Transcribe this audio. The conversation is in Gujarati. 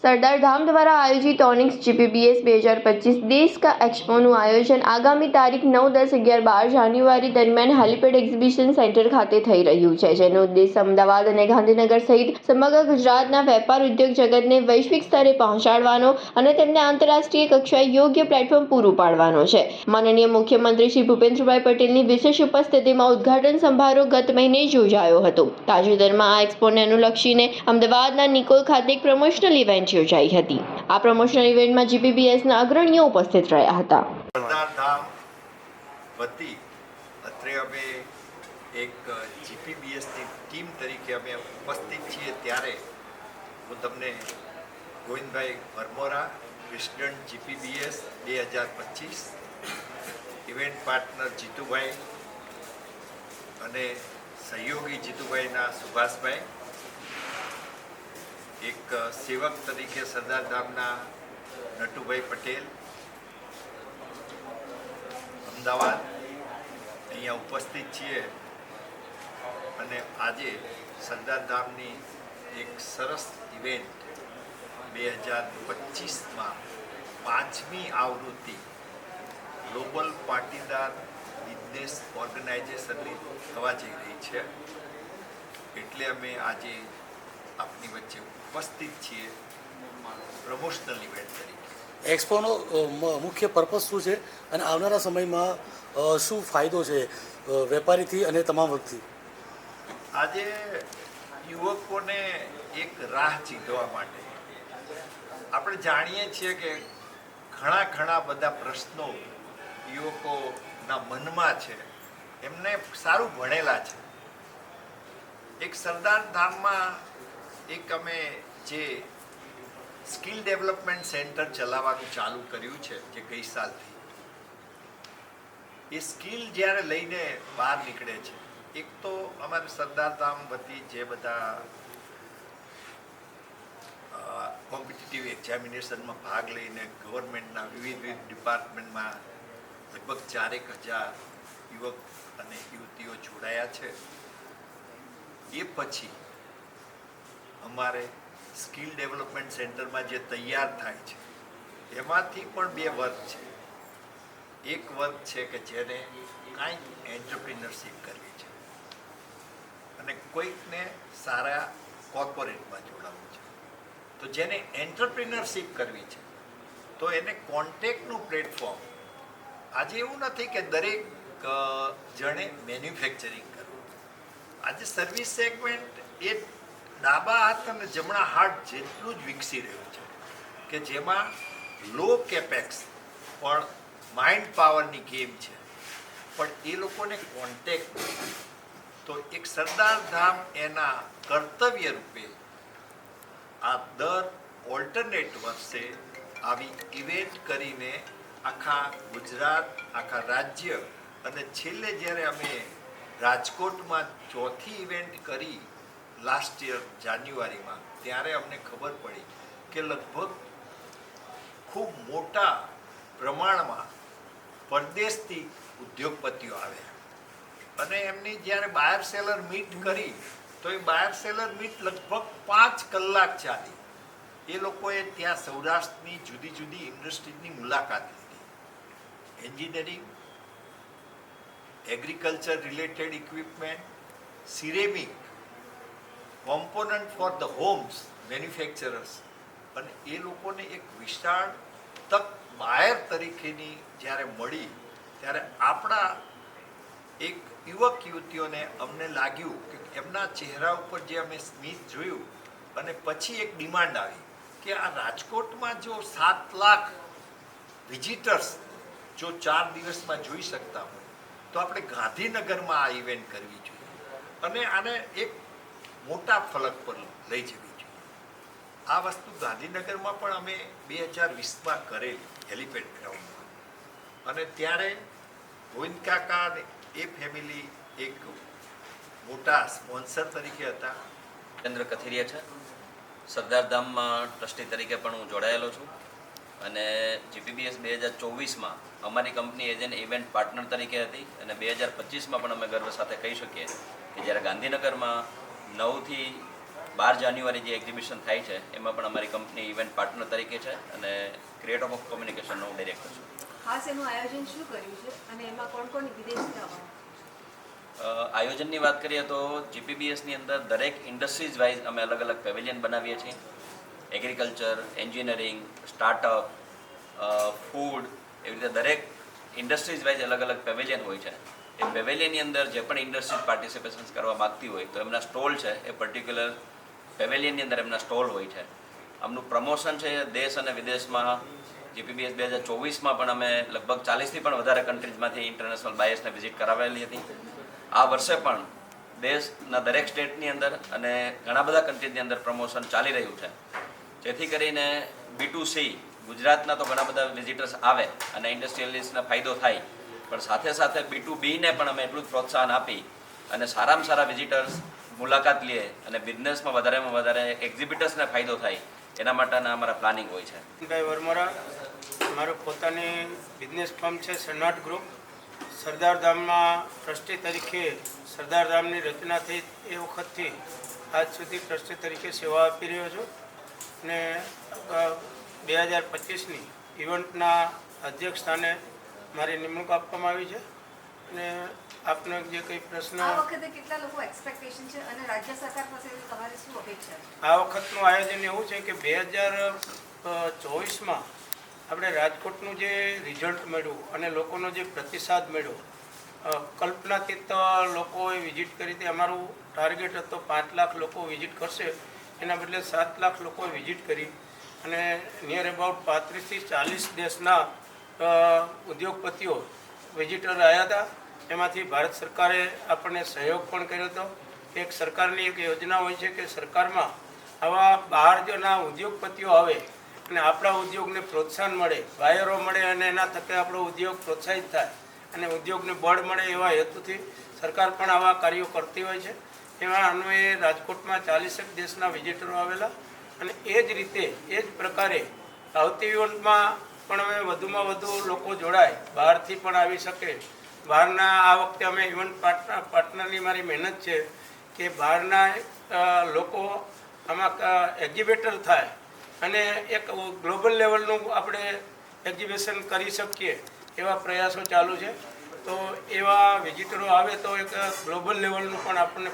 सरदार धाम द्वारा आयोजित ऑनिक्स GPBS 2025 देश का एक्सपोનું આયોજન આગામી તારીખ 9, 10, 11, 12 જાન્યુઆરી દરમિયાન હેલિપેડ એક્ઝિબિશન સેન્ટર ખાતે થઈ રહ્યું છે, જેનો ઉદ્દેશ અમદાવાદ અને ગાંધીનગર સહિત સમગ્ર ગુજરાતના વેપાર ઉદ્યોગ જગતને વૈશ્વિક સ્તરે પહોંચાડવાનો અને તેમને આંતરરાષ્ટ્રીય કક્ષાએ યોગ્ય પ્લેટફોર્મ પૂરું પાડવાનો છે। માનનીય મુખ્યમંત્રી શ્રી ભૂપેન્દ્રભાઈ પટેલની વિશેષ ઉપસ્થિતિમાં ઉદ્ઘાટન સમારોહ ગત મહિને યોજાયો હતો। તાજેતરમાં આ એક્સપોને અનુલક્ષીને અમદાવાદના નિકોલ ખાતે એક પ્રમોશનલ ઇવેન્ટ યોજાઈ હતી। આ પ્રમોશનલ ઇવેન્ટમાં GPBSના અગ્રણીઓ ઉપસ્થિત રહ્યા હતા। સરદાર ધામ વતી અત્રે અમે એક GPBSની ટીમ તરીકે અમે ઉપસ્થિત છીએ, ત્યારે હું તમને Govindbhai Bharmora, president GPBS 2025, event partner Jitubhai અને સહયોગી જીતુભાઈના સુભાષભાઈ, એક સેવક તરીકે સરદાર ધામના નટુભાઈ પટેલ અમદાવાદ અહીંયા ઉપસ્થિત છીએ અને આજે સરદાર ધામની એક સરસ ઇવેન્ટ 2025માં 5મી આવૃત્તિ ગ્લોબલ પાટીદાર બિઝનેસ ઓર્ગેનાઇઝેશનની થવા જઈ રહી છે, એટલે અમે આજે આપની વચ્ચે ઉપસ્થિત છીએ પ્રમોશનલ ઇવેન્ટ તરીકે। એક્સપોનો મુખ્ય પર્પઝ શું છે અને આવનારા સમયમાં શું ફાયદો છે વેપારીથી અને તમામ વર્ગથી? આજે યુવકોને એક રાહ ચીંધવા માટે આપણે જાણીએ છીએ કે ઘણા બધા પ્રશ્નો યુવકોના મનમાં છે, એમને સારું ભણેલા છે। એક સરદાર ધામમાં એક અમે જે સ્કિલ ડેવલપમેન્ટ સેન્ટર ચલાવવાનું ચાલુ કર્યું છે, જે ગઈ સાલથી, એ સ્કિલ જ્યારે લઈને બહાર નીકળે છે, એક તો અમારે સરદાર ધામ વતી જે બધા કોમ્પિટિટિવ એક્ઝામિનેશનમાં ભાગ લઈને ગવર્મેન્ટના વિવિધ ડિપાર્ટમેન્ટમાં લગભગ 4,000 યુવક અને યુવતીઓ જોડાયા છે। એ પછી અમારે સ્કિલ ડેવલપમેન્ટ સેન્ટરમાં જે તૈયાર થાય છે એમાંથી પણ 2 વર્ગ છે। એક વર્ગ છે કે જેને કાંઈક એન્ટરપ્રિનરશિપ કરવી છે અને કોઈકને સારા કોર્પોરેટમાં જોડાવવું છે। તો જેને એન્ટરપ્રિનરશિપ કરવી છે તો એને કોન્ટેક્ટનું પ્લેટફોર્મ, આજે એવું નથી કે દરેક જણે મેન્યુફેક્ચરિંગ કરવું, આજે સર્વિસ સેગમેન્ટ એ ડાબા હાથ અને જમણા હાથ જેટલું જ વિકસી રહ્યું છે કે જેમાં લો કેપેક્સ પણ માઇન્ડ પાવરની ગેમ છે, પણ એ લોકોને કોન્ટેક્ટ, તો એક સરદાર ધામ એના કર્તવ્ય રૂપે આ દર ઓલ્ટરનેટ વર્ષે આવી ઇવેન્ટ કરીને આખા ગુજરાત, આખા રાજ્ય અને છેલ્લે જ્યારે અમે રાજકોટમાં 4થી ઇવેન્ટ કરી લાસ્ટ યર જાન્યુઆરીમાં, ત્યારે અમને ખબર પડી કે લગભગ ખૂબ મોટા પ્રમાણમાં પરદેશથી ઉદ્યોગપતિઓ આવ્યા અને એમની જ્યારે બાયર સેલર મીટ કરી તો એ બાયર સેલર મીટ લગભગ 5 કલાક ચાલી। એ લોકોએ ત્યાં સૌરાષ્ટ્રની જુદી ઇન્ડસ્ટ્રીની મુલાકાત લીધી, engineering, agriculture related equipment, ceramic, component for the homes manufacturers, અને એ લોકોને એક વિશાળ તક બાયર તરીકેની જ્યારે મળી, ત્યારે આપણા એક યુવક યુવતીઓને અમને લાગ્યું કે એમના ચહેરા ઉપર જે અમે સ્મિત જોયું, અને પછી એક ડિમાન્ડ આવી કે આ રાજકોટમાં જો 7 લાખ વિઝિટર્સ જો 4 દિવસમાં જોઈ શકતા હોય તો આપણે ગાંધીનગરમાં આ ઇવેન્ટ કરવી જોઈએ અને આને એક મોટા ફલક પર લઈ જવી જોઈએ। આ વસ્તુ ગાંધીનગરમાં પણ અમે 2020માં કરેલી હેલિપેડ ગ્રાઉન્ડમાં, અને ત્યારે ગોવિંદ કાકા અને એ ફેમિલી એક મોટા સ્પોન્સર તરીકે હતા। ચંદ્ર કથિરિયા છે, સરદાર ધામમાં ટ્રસ્ટી તરીકે પણ હું જોડાયેલો છું અને GPBS 2024માં અમારી company as an event partner તરીકે હતી અને 2025માં પણ અમે ગર્વ સાથે કહી શકીએ કે જ્યારે ગાંધીનગરમાં 9થી 12 જાન્યુઆરી જે એક્ઝિબિશન થાય છે એમાં પણ અમારી કંપની ઇવેન્ટ પાર્ટનર તરીકે છે અને ક્રિએટર ઓફ કોમ્યુનિકેશનનો હું ડિરેક્ટર છું. ખાસ એનું આયોજન શું કર્યું છે અને એમાં કોણ કોણ વિદેશથી આવવાનું? આયોજનની વાત કરીએ તો જીપીબીએસની અંદર દરેક ઇન્ડસ્ટ્રીઝ વાઇઝ અમે અલગ અલગ પેવેલિયન બનાવીએ છીએ. એગ્રીકલ્ચર, એન્જિનિયરિંગ, સ્ટાર્ટઅપ, ફૂડ, એવી રીતે દરેક ઇન્ડસ્ટ્રીઝ વાઇઝ અલગ અલગ પેવેલિયન હોય છે. એ પેવેલિયનની અંદર જે પણ ઇન્ડસ્ટ્રીઝ પાર્ટિસિપેશન કરવા માગતી હોય તો એમના સ્ટોલ છે એ પર્ટિક્યુલર પેવેલિયનની અંદર એમના સ્ટોલ હોય છે. આમનું પ્રમોશન છે દેશ અને વિદેશમાં. જીપીબીએસ 2024માં પણ અમે લગભગ 40થી પણ વધારે કન્ટ્રીઝમાંથી ઇન્ટરનેશનલ બાયર્સને વિઝિટ કરાવેલી હતી. આ વર્ષે પણ દેશના દરેક સ્ટેટની અંદર અને ઘણા બધા કન્ટ્રીઝની અંદર પ્રમોશન ચાલી રહ્યું છે, જેથી કરીને B2C ગુજરાતના તો ઘણા બધા વિઝિટર્સ આવે અને ઇન્ડસ્ટ્રીયલિસ્ટને ફાયદો થાય, પણ સાથે સાથે B2Bને પણ અમે એટલું જ પ્રોત્સાહન આપી અને સારામાં સારા વિઝિટર્સ મુલાકાત લે અને બિઝનેસમાં વધારેમાં વધારે એક્ઝિબિટર્સને ફાયદો થાય એના માટેના અમારા પ્લાનિંગ હોય છે. ભાઈ વરમોરા, મારું પોતાની બિઝનેસ ફર્મ છે સરનાટ ગ્રુપ. સરદારધામમાં ટ્રસ્ટી તરીકે સરદારધામની રચના થઈ એ વખતથી આજ સુધી ટ્રસ્ટી તરીકે સેવા આપી રહ્યો છું અને 2025ની ઇવેન્ટના અધ્યક્ષ સ્થાને મારી નિમણૂક આપવામાં આવી છે. અને આપનો જે કંઈ પ્રશ્ન આ વખતે કેટલા લોકો એક્સપેક્ટેશન છે અને રાજ્ય સરકાર પાસેથી તમારી શું અપેક્ષા છે? આ વખતનું આયોજન એવું છે કે 2024માં આપણે રાજકોટનું જે રિઝલ્ટ મળ્યું અને લોકોનો જે પ્રતિસાદ મળ્યો, કલ્પનાતીત લોકોએ વિઝિટ કરી હતી. અમારું ટાર્ગેટ હતો 5 લાખ લોકો વિઝિટ કરશે, એના બદલે 7 લાખ લોકોએ વિઝિટ કરી અને નિયર અબાઉટ 35થી 40 દેશના ઉદ્યોગપતિઓ વિઝિટર આવ્યા હતા. એમાંથી ભારત સરકારે આપણને સહયોગ પણ કર્યો હતો. એક સરકારની એક યોજના હોય છે કે સરકારમાં આવા બહારના ઉદ્યોગપતિઓ આવે અને આપણા ઉદ્યોગને પ્રોત્સાહન મળે, બાયરો મળે અને એના થકે આપણો ઉદ્યોગ પ્રોત્સાહિત થાય અને ઉદ્યોગને બળ મળે એવા હેતુથી સરકાર પણ આવા કાર્યો કરતી હોય છે. એમાં અન્વયે રાજકોટમાં 40 દેશના વિઝિટરો આવેલા અને એ જ રીતે એ જ પ્રકારે આવતી ઇવેન્ટમાં પણ અમે વધુમાં વધુ લોકો જોડાય, બહારથી પણ આવી શકે. બહારના આ વખતે અમે ઇવેન્ટ પાર્ટનરની મારી મહેનત છે કે બહારના લોકો આમાં એક્ઝિબિટર થાય અને એક ગ્લોબલ લેવલનું આપણે એક્ઝિબિશન કરી શકીએ એવા પ્રયાસો ચાલુ છે. તો એવા વિઝિટરો આવે તો એક ગ્લોબલ લેવલનું પણ આપણને